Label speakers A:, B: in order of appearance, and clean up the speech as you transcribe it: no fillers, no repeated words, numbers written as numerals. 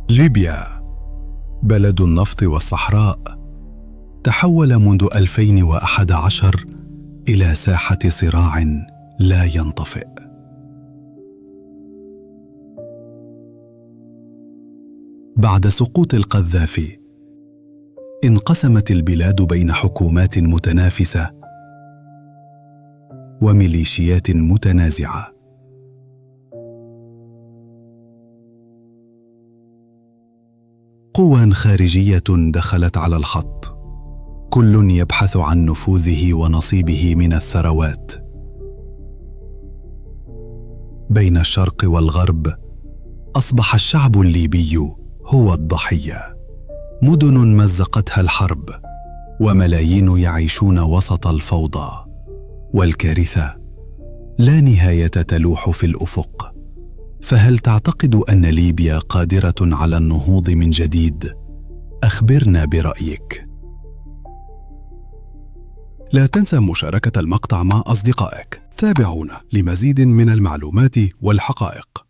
A: ليبيا بلد النفط والصحراء تحول منذ 2011 إلى ساحة صراع لا ينطفئ. بعد سقوط القذافي انقسمت البلاد بين حكومات متنافسة وميليشيات متنازعة. قوى خارجية دخلت على الخط، كل يبحث عن نفوذه ونصيبه من الثروات. بين الشرق والغرب أصبح الشعب الليبي هو الضحية. مدن مزقتها الحرب وملايين يعيشون وسط الفوضى، والكارثة لا نهاية تلوح في الأفق. فهل تعتقد أن ليبيا قادرة على النهوض من جديد؟ أخبرنا برأيك.
B: لا تنسى مشاركة المقطع مع أصدقائك. تابعونا لمزيد من المعلومات والحقائق.